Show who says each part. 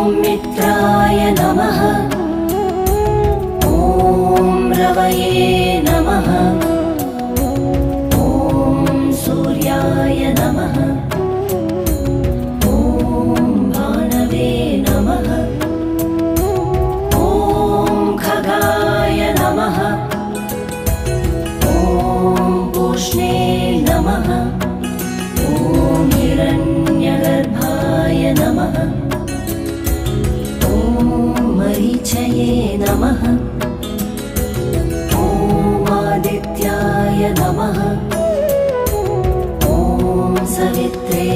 Speaker 1: मित्राय नमः। ॐ रवये नमः। ॐ सूर्याय नमः। ॐ भानवे नमः। ॐ खगाय नमः। ॐ पूष्णे नमः। ॐ हिरण्यगर्भाय नमः। मरीचये नमः। ॐ आदित्याय नमः। ॐ सवित्रे